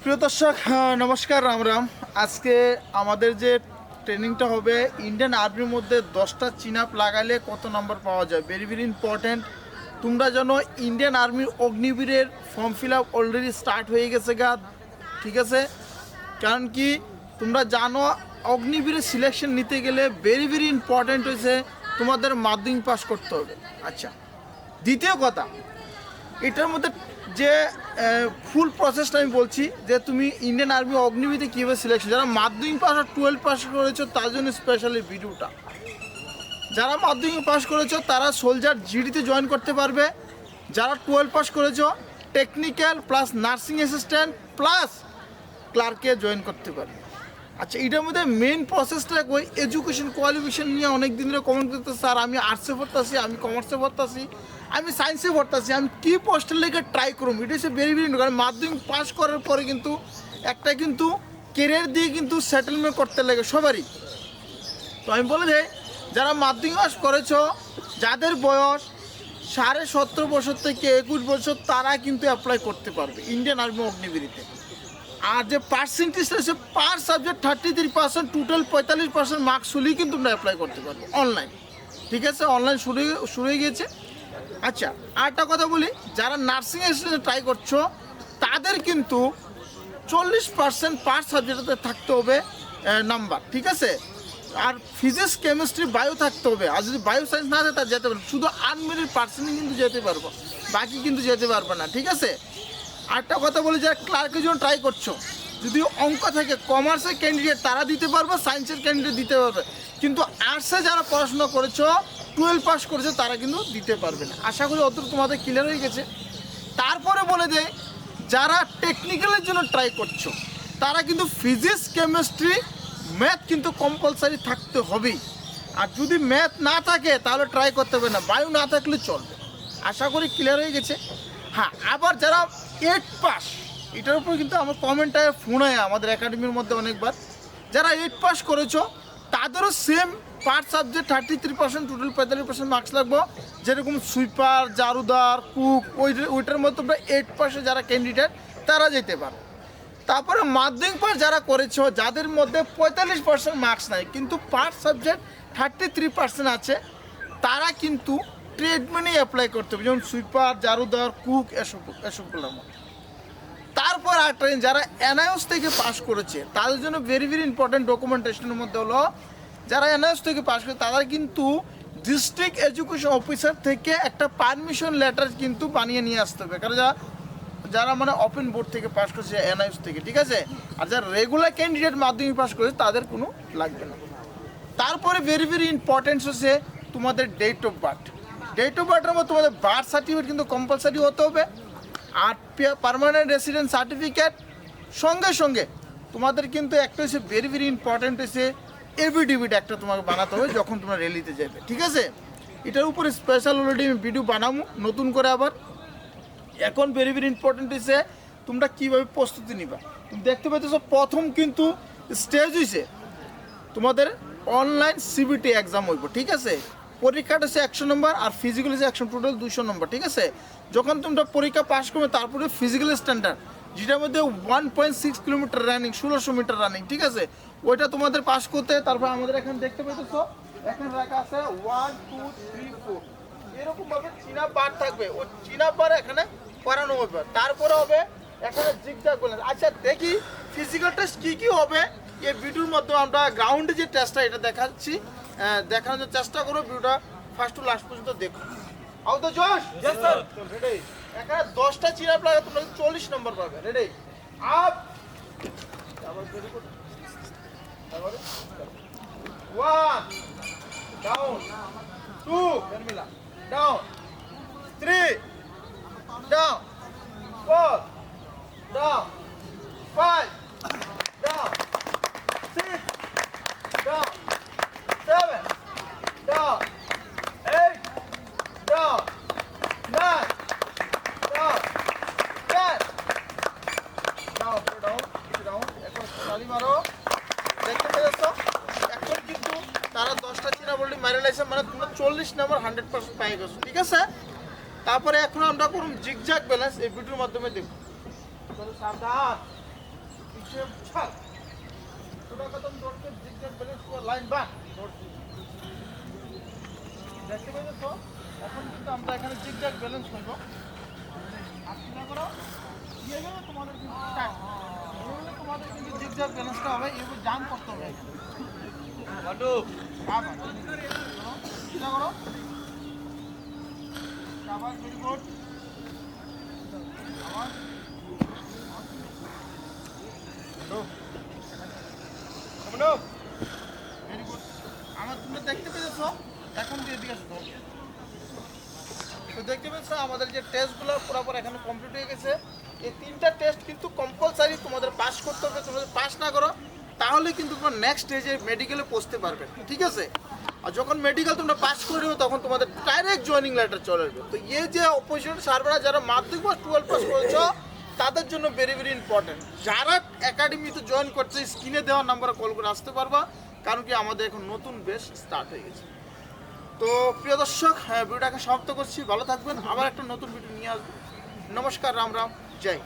প্রিয় দর্শক নমস্কার, রাম রাম। আজকে আমাদের যে ট্রেনিংটা হবে ইন্ডিয়ান আর্মির মধ্যে 10টা চিনাপ লাগালে কত নম্বর পাওয়া যায়, ভেরি ভেরি ইম্পর্ট্যান্ট। তোমরা জানো ইন্ডিয়ান আর্মির অগ্নিবীরের form fill up already start হয়ে গেছে গা, ঠিক আছে? কারণ কি তোমরা জানো অগ্নিবীরের সিলেকশন নিতে গেলে ভেরি ভেরি ইম্পর্ট্যান্ট হয়েছে তোমাদের মাধ্যমিক পাস করতে হবে। আচ্ছা, দ্বিতীয় কথা, এটার মধ্যে যে ফুল প্রসেসটা আমি বলছি যে তুমি ইন্ডিয়ান আর্মি অগ্নিবীরে কীভাবে সিলেকশন, যারা মাধ্যমিক পাস আর 12 পাস করেছো তার জন্য স্পেশালি ভিডিওটা। যারা মাধ্যমিক পাস করেছো তারা সোলজার জিডিতে জয়েন করতে পারবে, যারা 12 পাস করেছো technical plus nursing assistant plus ক্লার্কে জয়েন করতে পারবে। আচ্ছা, এটার মধ্যে মেন প্রসেসটা ওই এডুকেশন কোয়ালিফিকেশন নিয়ে অনেক দিন ধরে কমেন্ট করতে, স্যার আমি আর্টসে পড়তেছি, আমি কমার্সে পড়তেছি, আমি সায়েন্সে পড়তেছি, আমি কী পোস্টের লেগে ট্রাই করুন। এটা হচ্ছে ভেরি ভেরি কারণ মাধ্যমিক পাস করার পরে কিন্তু একটা কিন্তু কেরিয়ার দিয়ে কিন্তু সেটেলমেন্ট করতে লাগে সবারই। তো আমি বলে যাই, যারা মাধ্যমিক পাস করেছ যাদের বয়স 17.5 বছর থেকে 21 বছর তারা কিন্তু অ্যাপ্লাই করতে পারবে ইন্ডিয়ান আর্মি অগ্নিবীরিতে। আর যে পার্সেন্টেজটা আছে পার সাবজেক্ট 33%, টোটাল 45% মার্কস হলেই কিন্তু তোমরা অ্যাপ্লাই করতে পারবে অনলাইন, ঠিক আছে? অনলাইন শুরু হয়ে গিয়েছে। আচ্ছা, আরেকটা কথা বলি, যারা নার্সিং অ্যাসিস্ট্যান্ট ট্রাই করছো তাদের কিন্তু 40% পার সাবজেক্টে থাকতে হবে নাম্বার, ঠিক আছে? আর ফিজিক্স কেমিস্ট্রি বায়ো থাকতে হবে, আর যদি বায়ো সায়েন্স না থাকে তার যেতে পারবে, শুধু আনমেরিট পার্সেন্টই কিন্তু যেতে পারবো, বাকি কিন্তু যেতে পারবে না, ঠিক আছে? আরেকটা কথা বলি, যারা ক্লার্কের জন্য ট্রাই করছো, যদি অঙ্ক থাকে কমার্সের ক্যান্ডিডেট তারা দিতে পারবে, সায়েন্সের ক্যান্ডিডেট দিতে পারবে, কিন্তু আর্টসে যারা পড়াশোনা করেছো 12 পাস করেছো তারা কিন্তু দিতে পারবে না। আশা করি অত তোমাদের ক্লিয়ার হয়ে গেছে। তারপরে বলে দেয়, যারা টেকনিক্যালের জন্য ট্রাই করছো তারা কিন্তু ফিজিক্স কেমিস্ট্রি ম্যাথ কিন্তু কম্পালসারি থাকতে হবেই। আর যদি ম্যাথ না থাকে তাহলে ট্রাই করতে হবে না, বায়ো না থাকলে চলবে। আশা করি ক্লিয়ার হয়ে গেছে। হ্যাঁ, আবার যারা 8 পাস, এটার উপর কিন্তু আমার কমেন্টে ফোন হয় আমাদের একাডেমির মধ্যে অনেকবার, যারা 8 পাস করেছো তাদেরও সেম পার সাবজেক্ট 33%, টোটাল 45% মার্কস লাগবে, যেরকম সুইপার, জারুদার, কুক, ওইটার মধ্যে তোমরা 8 পাসে যারা ক্যান্ডিডেট তারা যেতে পারো। তারপরে মাধ্যমিক পাস যারা করেছো যাদের মধ্যে 45% মার্কস নাই কিন্তু পার সাবজেক্ট 33% আছে, তারা কিন্তু ট্রেডমেন্টে অ্যাপ্লাই করতে হবে, যেমন সুইপার, জারুদার, কুক, এসবগুলোর মধ্যে। তারপর একটা যারা এনআইএস থেকে পাস করেছে তাদের জন্য ভেরি ভেরি ইম্পর্টেন্ট ডকুমেন্টেশনের মধ্যে হলো, যারা এনআইএস থেকে পাস করে তারা কিন্তু ডিস্ট্রিক্ট এডুকেশন অফিসার থেকে একটা পারমিশন লেটার কিন্তু বানিয়ে নিয়ে আসতে হবে, কারণ যারা মানে ওপেন বোর্ড থেকে পাস করেছে এনআইএস থেকে, ঠিক আছে? আর যারা রেগুলার ক্যান্ডিডেট মাধ্যমিক পাস করেছে তাদের কোনো লাগবে না। তারপরে ভেরি ভেরি ইম্পর্টেন্ট হচ্ছে তোমাদের date of birth. Date of বার্থের মধ্যে তোমাদের বার্থ সার্টিফিকেট কিন্তু কম্পালসারি হতে হবে, আর পার্মানেন্ট রেসিডেন্ট সার্টিফিকেট সঙ্গে সঙ্গে তোমাদের কিন্তু একটা হচ্ছে ভেরি ভেরি ইম্পর্টেন্ট হচ্ছে এফিডেভিট একটা তোমাকে বানাতে হবে যখন তোমরা র্যালিতে যাবে, ঠিক আছে? এটার উপরে স্পেশাল অলরেডি আমি ভিডিও বানাবো নতুন করে আবার। এখন ভেরি ভেরি ইম্পর্টেন্ট হচ্ছে তোমরা কীভাবে প্রস্তুতি নিবা। তুমি দেখতে পাচ্ছ প্রথম কিন্তু স্টেজ হয়েছে তোমাদের অনলাইন সিবিটি এক্সাম হইব, ঠিক আছে? পরীক্ষাটা হচ্ছে 100 নম্বর আর ফিজিক্যাল হচ্ছে 100, টোটাল 200 নম্বর, ঠিক আছে? যখন তোমরা পরীক্ষা পাস করবে তারপরে ফিজিক্যাল স্ট্যান্ডার্ড, যেটার মধ্যে 1.6 কিলোমিটার রানিং, 1600 মিটার রানিং, ঠিক আছে? ওইটা তোমাদের পাস করতে, তারপর আমাদের এখানে দেখতে পাচ্ছ এখানে রাখা আছে 1 2 3 4 এরকমভাবে চিনা বার থাকবে, ওই চিনা বার এখানে করানো হবে। তারপরে হবে এখানে জিগজ্যাগ ব্যালেন্স। আচ্ছা, দেখি ফিজিক্যাল টেস্ট কী কী হবে এই ভিডিওর মধ্যে আমরা গ্রাউন্ডে যে টেস্টটা এটা দেখাচ্ছি, দেখানোর চেষ্টা করো। ভিডিওটা ফার্স্ট টু লাস্ট পর্যন্ত দেখো। আউ তো জোশ, यस স্যার, রেডি? এখানে 10টা চিনাপ লাগে, তোমরা 40 নম্বর পাবে। রেডি? আপ, আবার রেডি করো। তারপরে 1 down, 2 formula down, 3 down, 4 down, 5 down, 6 down, 7 down, 8 down, 9 down, 10 down, down, down. এখন তালি মারো, দেখতে পেয়েছ? এখন কিন্তু তারা 10টা চিনা বললি মারে লাইছে, মানে তোমরা 40 নম্বর 100% পাই গেছো, ঠিক আছে? তারপরে এখন আমরা করুন জিগজ্যাগ ব্যালেন্স, এই ভিডিওর মাধ্যমে দেখো। চলো সাবধান, বাহ দেখতে পাচ্ছ তো এখন কিন্তু আমরা এখানে জিগজ্যাগ ব্যালেন্স করবো আর চিন্তা করো দিয়ে গেলে তোমাদের কিন্তু স্টার্ট এভাবে তোমাদের কিন্তু জিগজ্যাগ ব্যালেন্সটা হবে এভাবে জাম্প করতে হবে বাটু আবার চিন্তা করো আবার ভেরি গুড আবার ভেরি গুড আমার তোমরা দেখতে পেয়েছো এখন দিয়ে দিয়ে আসবো তো দেখতে পেয়েছো আমাদের যে টেস্টগুলো পুরোপুরি এখানে কমপ্লিট হয়ে গেছে এই তিনটা টেস্ট কিন্তু কম্পালসারি তোমাদের পাস করতে হবে তোমাদের পাস না করো তাহলে কিন্তু তোমরা নেক্সট স্টেজে মেডিকেলে পৌঁছতে পারবে ঠিক আছে আর যখন মেডিকেল তোমরা পাস করে দেবে তখন তোমাদের ডাইরেক্ট জয়েনিং লেটার চলে আসবে তো এই যে অপরচুনিটি সার্ভাররা যারা মাধ্যমিক বা 12 পাস করেছো তাদের জন্য ভেরি ভেরি ইম্পর্টেন্ট যারা একাডেমিতে জয়েন করছে স্ক্রিনে দেওয়া নাম্বারে কল করে আসতে পারবা কারণ কি আমাদের এখন নতুন বেস স্টার্ট হয়ে গেছে তো প্রিয় দর্শক ভিডিওটাকে সমাপ্ত করছি ভালো থাকবেন আবার একটা নতুন ভিডিও নিয়ে আসবো নমস্কার রাম রাম জয়